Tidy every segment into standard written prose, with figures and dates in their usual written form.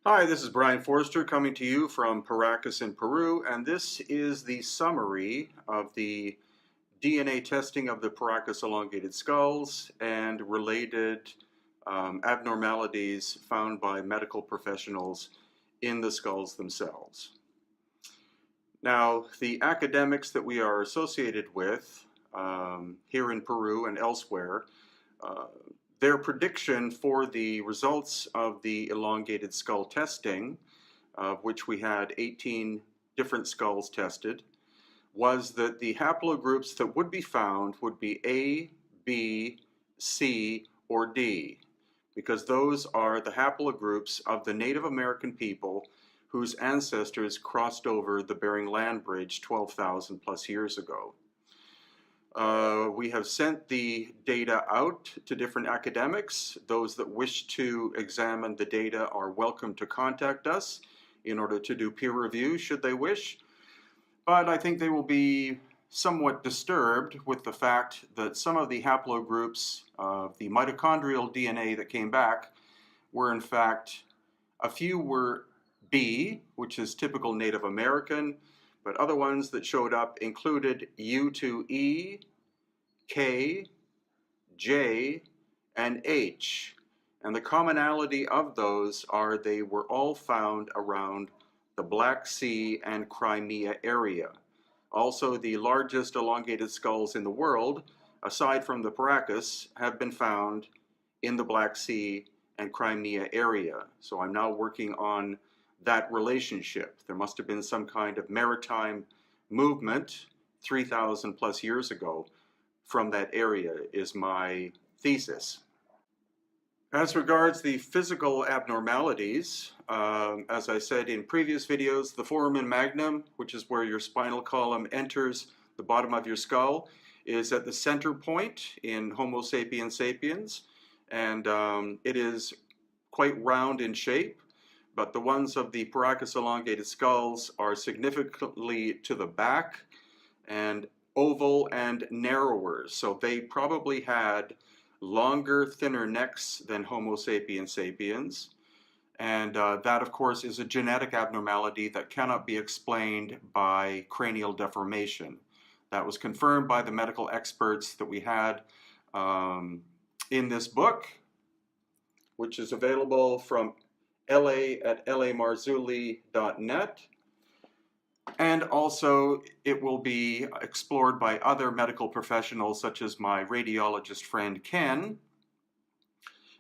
Hi, this is Brian Forrester coming to you from Paracas in Peru, and this is the summary of the DNA testing of the Paracas elongated skulls and related abnormalities found by medical professionals in the skulls themselves. Now, the academics that we are associated with here in Peru and elsewhere, uh, their prediction for the results of the elongated skull testing, of which we had 18 different skulls tested, was that the haplogroups that would be found would be A, B, C, or D, because those are the haplogroups of the Native American people whose ancestors crossed over the Bering Land Bridge 12,000 plus years ago. We have sent the data out to different academics. Those that wish to examine the data are welcome to contact us in order to do peer review should they wish. But I think they will be somewhat disturbed with the fact that some of the haplogroups of the mitochondrial DNA that came back were in fact, a few were B, which is typical Native American, but other ones that showed up included U2E, K, J, and H. And the commonality of those are they were all found around the Black Sea and Crimea area. Also, the largest elongated skulls in the world, aside from the Paracas, have been found in the Black Sea and Crimea area. So I'm now working on that relationship. There must have been some kind of maritime movement 3,000 plus years ago from that area, is my thesis. As regards the physical abnormalities, as I said in previous videos, the foramen magnum, which is where your spinal column enters the bottom of your skull, is at the center point in Homo sapiens sapiens, and it is quite round in shape, but the ones of the Paracas elongated skulls are significantly to the back and oval and narrower, so they probably had longer, thinner necks than Homo sapiens sapiens. And that, of course, is a genetic abnormality that cannot be explained by cranial deformation. That was confirmed by the medical experts that we had in this book, which is available from LA at lamarzulli.net. And also, it will be explored by other medical professionals, such as my radiologist friend Ken.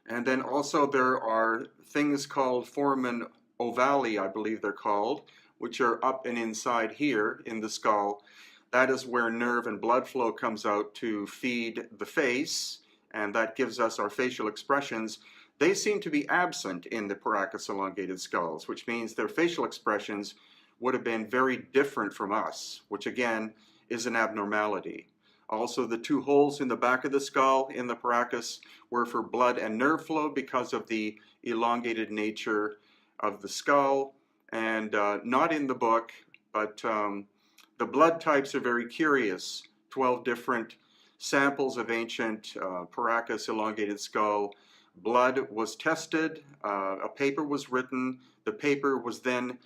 And then also there are things called foramen ovali, I believe they're called, which are up and inside here in the skull. That is where nerve and blood flow comes out to feed the face, and that gives us our facial expressions. They seem to be absent in the Paracas elongated skulls, which means their facial expressions would have been very different from us, which again is an abnormality. Also, the two holes in the back of the skull in the Paracas were for blood and nerve flow because of the elongated nature of the skull. And not in the book, but the blood types are very curious. 12 different samples of ancient Paracas elongated skull blood was tested. A paper was written. The paper was then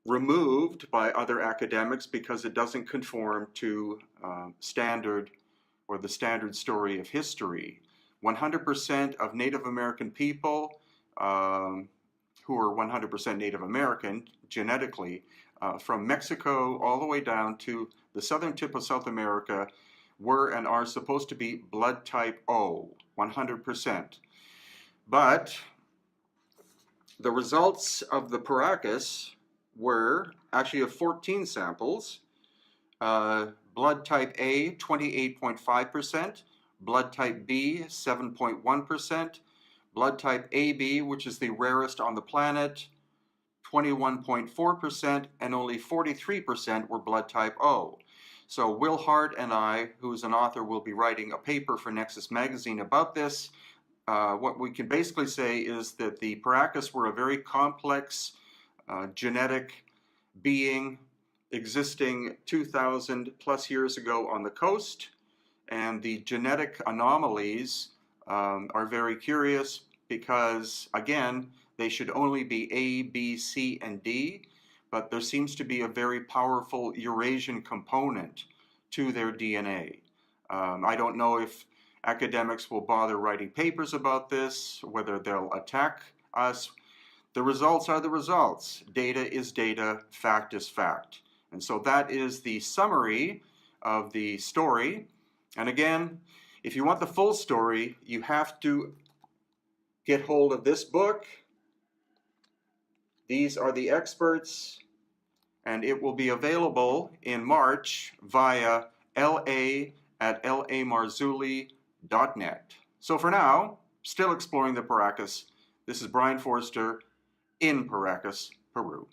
removed by other academics because it doesn't conform to standard or the standard story of history. 100% of Native American people who are 100% Native American genetically, from Mexico all the way down to the southern tip of South America, were and are supposed to be blood type O, 100%. But the results of the Paracas were actually of 14 samples. Blood type A, 28.5%, blood type B, 7.1%, blood type AB, which is the rarest on the planet, 21.4%, and only 43% were blood type O. So Will Hart and I, who is an author, will be writing a paper for Nexus Magazine about this. What we can basically say is that the Paracas were a very complex genetic being existing 2,000 plus years ago on the coast, and the genetic anomalies are very curious because, again, they should only be A, B, C, and D, but there seems to be a very powerful Eurasian component to their DNA. I don't know if academics will bother writing papers about this, whether they'll attack us. The results are the results. Data is data, fact is fact. And so that is the summary of the story. And again, if you want the full story, you have to get hold of this book. These are the experts, and it will be available in March via la@lamarzulli.net. So for now, still exploring the Paracas, this is Brian Forster in Paracas, Peru.